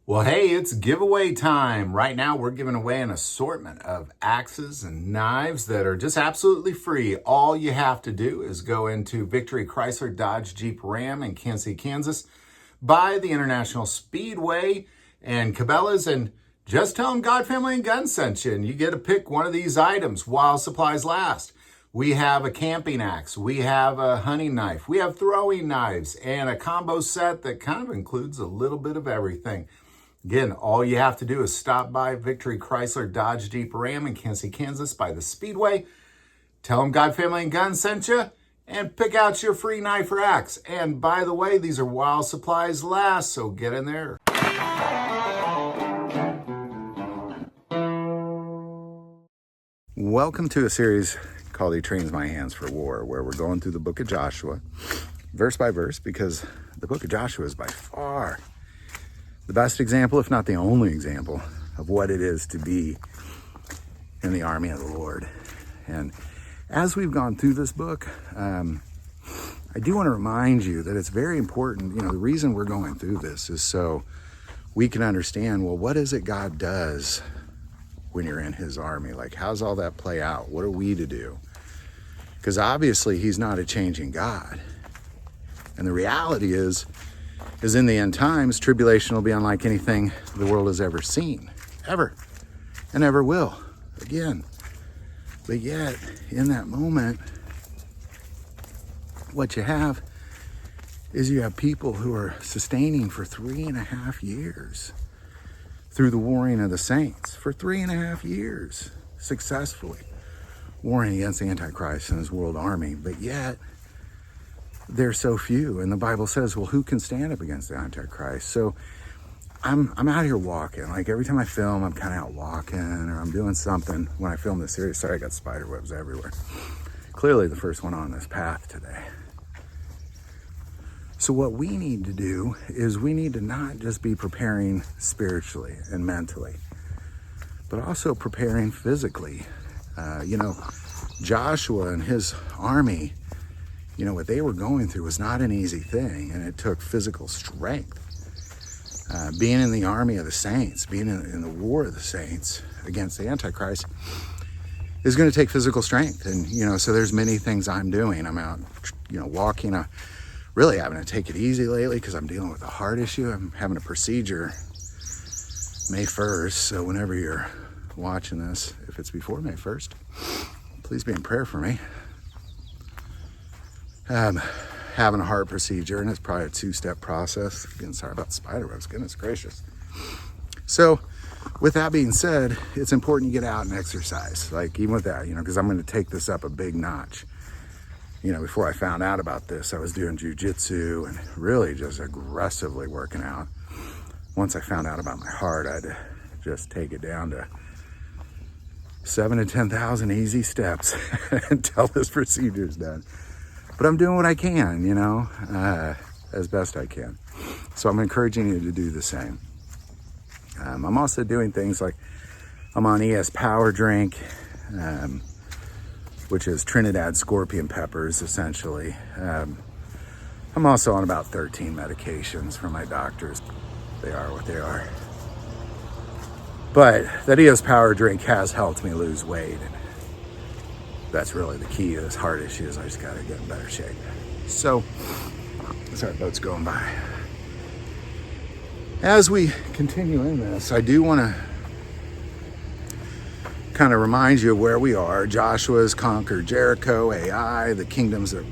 Well, hey, it's giveaway time. Right now, we're giving away an assortment of axes and knives that are just absolutely free. All you have to do is go into Victory Chrysler Dodge Jeep Ram in Kansas City, Kansas, by the International Speedway and Cabela's, and just tell them God, Family, and Guns sent you, and you get to pick one of these items while supplies last. We have a camping axe, we have a hunting knife, we have throwing knives, and a combo set that kind of includes a little bit of everything. Again, all you have to do is stop by Victory Chrysler Dodge Jeep Ram in Kansas City, Kansas by the Speedway. Tell them God, Family, and Guns sent you and pick out your free knife or axe. And by the way, these are while supplies last, so get in there. Welcome to a series called He Trains My Hands for War, where we're going through the book of Joshua, verse by verse, because the book of Joshua is by far the best example, if not the only example, of what it is to be in the army of the Lord. And as we've gone through this book, I do want to remind you that it's very important. The reason we're going through this is so we can understand, well, what is it God does when you're in his army? Like, how's all that play out? What are we to do? Because obviously he's not a changing God. And the reality is in the end times, tribulation will be unlike anything the world has ever seen, ever, and ever will again. But yet, in that moment, what you have is you have people who are sustaining for 3.5 years through the warring of the saints, for 3.5 years, successfully warring against the antichrist and his world army. But yet, they're so few, and the Bible says, well, who can stand up against the Antichrist? So I'm out here walking. Like, every time I film, I'm kind of out walking, or I'm doing something. When I film this series, sorry, I got spider webs everywhere. Clearly the first one on this path today. So what we need to do is we need to not just be preparing spiritually and mentally, but also preparing physically. Joshua and his army, what they were going through was not an easy thing, and it took physical strength. Being in the army of the saints, being in the war of the saints against the Antichrist is going to take physical strength. And, so there's many things I'm doing. I'm out, walking. I'm really having to take it easy lately because I'm dealing with a heart issue. I'm having a procedure May 1st. So whenever you're watching this, if it's before May 1st, please be in prayer for me. Having a heart procedure, and it's probably a 2-step process. Again, sorry about spider webs, goodness gracious. So with that being said, it's important you get out and exercise, like even with that, because I'm going to take this up a big notch. Before I found out about this, I was doing jujitsu and really just aggressively working out. Once I found out about my heart, I had to just take it down to 7 to 10,000 easy steps until this procedure is done. But I'm doing what I can, as best I can. So I'm encouraging you to do the same. I'm also doing things like I'm on ES Power Drink, which is Trinidad scorpion peppers, essentially. I'm also on about 13 medications from my doctors. They are what they are. But that ES Power Drink has helped me lose weight. That's really the key to this heart issue, is I just got to get in better shape. So, sorry, boat's going by. As we continue in this, I do want to kind of remind you of where we are. Joshua's conquered Jericho, Ai, the kingdoms that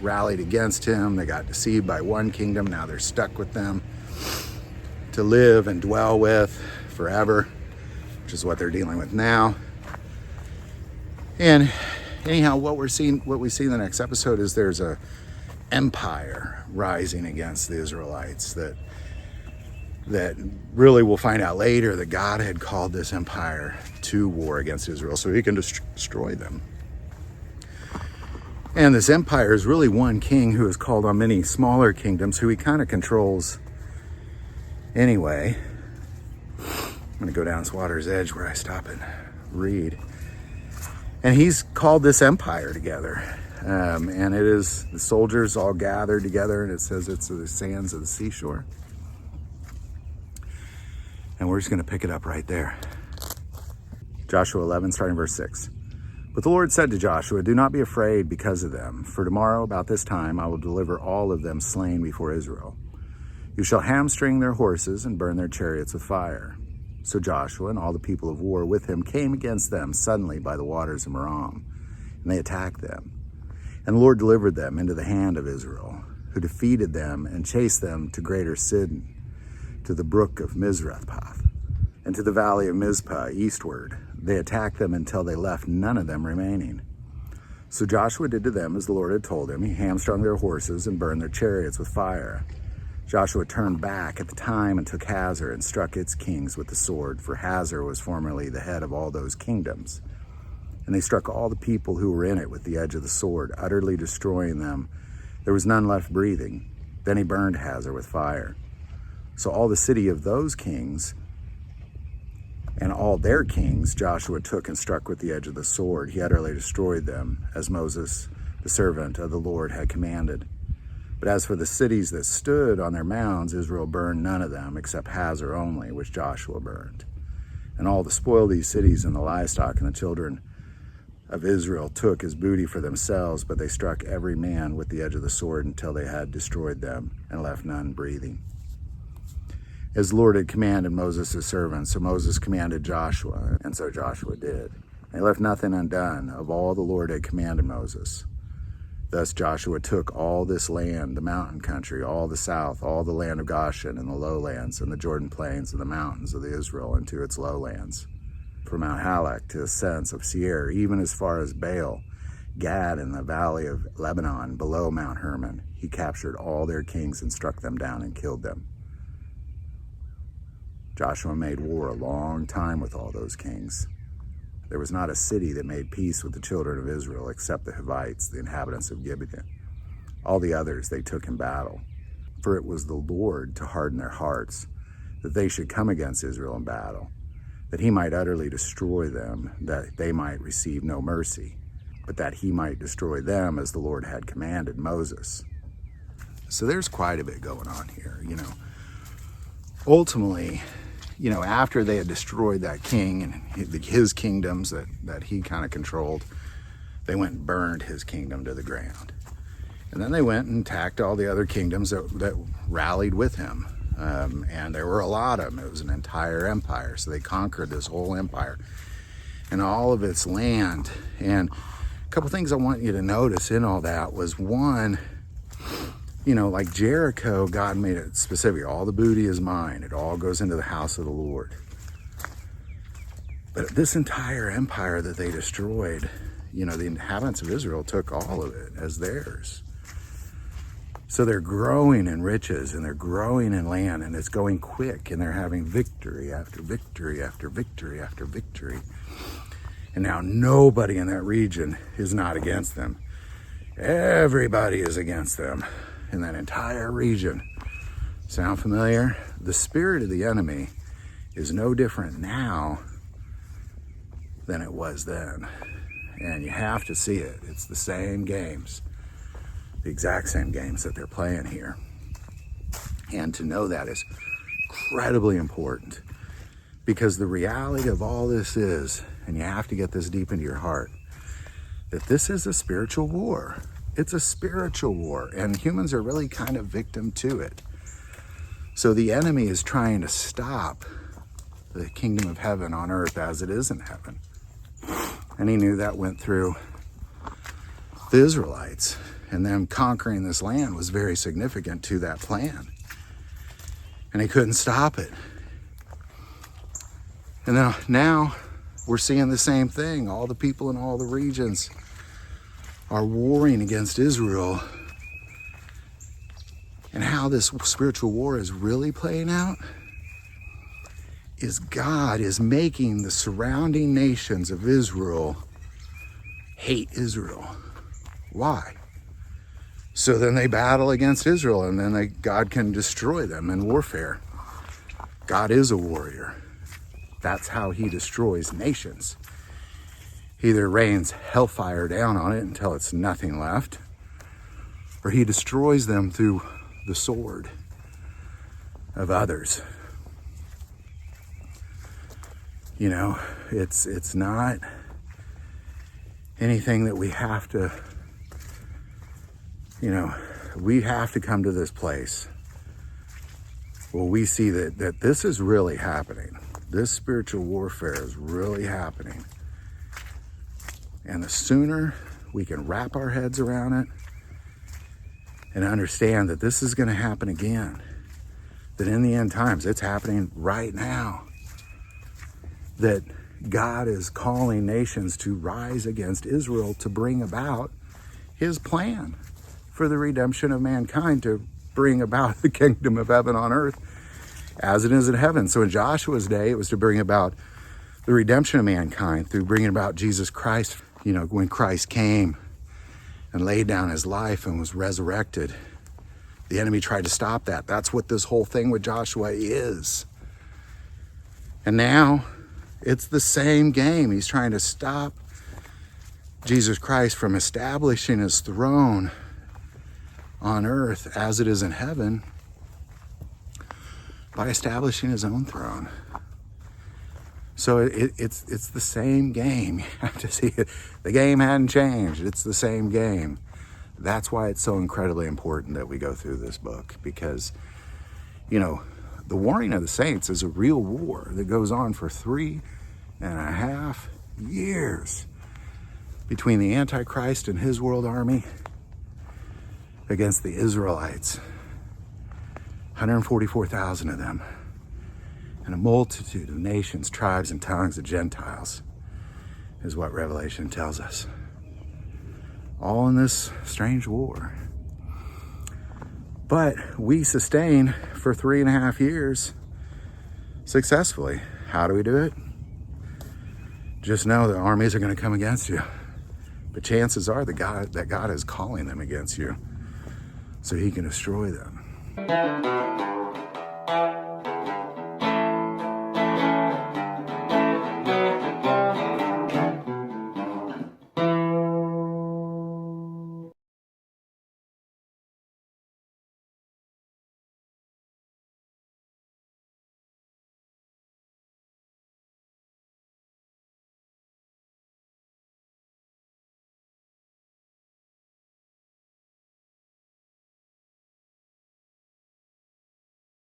rallied against him. They got deceived by one kingdom. Now they're stuck with them to live and dwell with forever, which is what they're dealing with now. And anyhow, what we see in the next episode is there's a empire rising against the Israelites that really we'll find out later that God had called this empire to war against Israel so he can destroy them. And this empire is really one king who is called on many smaller kingdoms who he kind of controls anyway. I'm going to go down this water's edge where I stop and read. And he's called this empire together. And it is the soldiers all gathered together, and it says it's the sands of the seashore. And we're just going to pick it up right there. Joshua 11, starting verse 6. But the Lord said to Joshua, do not be afraid because of them, for tomorrow about this time I will deliver all of them slain before Israel. You shall hamstring their horses and burn their chariots with fire. So Joshua and all the people of war with him came against them suddenly by the waters of Merom, and they attacked them. And the Lord delivered them into the hand of Israel, who defeated them and chased them to greater Sidon, to the brook of Mizrathpath, and to the valley of Mizpah eastward. They attacked them until they left none of them remaining. So Joshua did to them as the Lord had told him. He hamstrung their horses and burned their chariots with fire. Joshua turned back at the time and took Hazor and struck its kings with the sword, for Hazor was formerly the head of all those kingdoms. And they struck all the people who were in it with the edge of the sword, utterly destroying them. There was none left breathing. Then he burned Hazor with fire. So all the city of those kings and all their kings Joshua took and struck with the edge of the sword. He utterly destroyed them, as Moses, the servant of the Lord, had commanded. But as for the cities that stood on their mounds, Israel burned none of them, except Hazor only, which Joshua burned. And all the spoil of these cities and the livestock and the children of Israel took as booty for themselves, but they struck every man with the edge of the sword until they had destroyed them and left none breathing, as the Lord had commanded Moses his servant. So Moses commanded Joshua, and so Joshua did. They left nothing undone of all the Lord had commanded Moses. Thus Joshua took all this land, the mountain country, all the south, all the land of Goshen, and the lowlands, and the Jordan plains, and the mountains of Israel into its lowlands, from Mount Halak to the ascents of Seir, even as far as Baal, Gad, and the valley of Lebanon, below Mount Hermon. He captured all their kings and struck them down and killed them. Joshua made war a long time with all those kings. There was not a city that made peace with the children of Israel except the Hivites, the inhabitants of Gibeon. All the others they took in battle. For it was the Lord to harden their hearts, that they should come against Israel in battle, that he might utterly destroy them, that they might receive no mercy, but that he might destroy them as the Lord had commanded Moses. So there's quite a bit going on here, Ultimately, after they had destroyed that king and his kingdoms that he kind of controlled, they went and burned his kingdom to the ground. And then they went and attacked all the other kingdoms that rallied with him. And there were a lot of them. It was an entire empire. So they conquered this whole empire and all of its land. And a couple things I want you to notice in all that was, one, like Jericho, God made it specific. All the booty is mine. It all goes into the house of the Lord. But this entire empire that they destroyed, the inhabitants of Israel took all of it as theirs. So they're growing in riches and they're growing in land, and it's going quick, and they're having victory after victory after victory after victory. And now nobody in that region is not against them. Everybody is against them in that entire region. Sound familiar? The spirit of the enemy is no different now than it was then. And you have to see it. It's the same games, the exact same games that they're playing here. And to know that is incredibly important, because the reality of all this is, and you have to get this deep into your heart, that this is a spiritual war. It's a spiritual war, and humans are really kind of victim to it. So the enemy is trying to stop the kingdom of heaven on earth as it is in heaven. And he knew that went through the Israelites, and them conquering this land was very significant to that plan. And he couldn't stop it. And now we're seeing the same thing. All the people in all the regions are warring against Israel. And how this spiritual war is really playing out is God is making the surrounding nations of Israel hate Israel. Why? So then they battle against Israel, and then God can destroy them in warfare. God is a warrior. That's how he destroys nations. He either rains hellfire down on it until it's nothing left, or he destroys them through the sword of others. You know, it's not anything that we have to, you know, we have to come to this place where we see that this is really happening. This spiritual warfare is really happening. And the sooner we can wrap our heads around it and understand that this is going to happen again, that in the end times, it's happening right now, that God is calling nations to rise against Israel to bring about his plan for the redemption of mankind, to bring about the kingdom of heaven on earth as it is in heaven. So in Joshua's day, it was to bring about the redemption of mankind through bringing about Jesus Christ. You know, when Christ came and laid down his life and was resurrected, the enemy tried to stop that. That's what this whole thing with Joshua is. And now it's the same game. He's trying to stop Jesus Christ from establishing his throne on earth as it is in heaven by establishing his own throne. So it's the same game. You have to see it. The game hadn't changed. It's the same game. That's why it's so incredibly important that we go through this book, because, you know, the warring of the saints is a real war that goes on for 3.5 years between the antichrist and his world army against the Israelites. 144,000 of them, and a multitude of nations, tribes, and tongues of Gentiles is what Revelation tells us. All in this strange war. But we sustain for 3.5 years successfully. How do we do it? Just know that armies are going to come against you. But chances are that God is calling them against you so he can destroy them.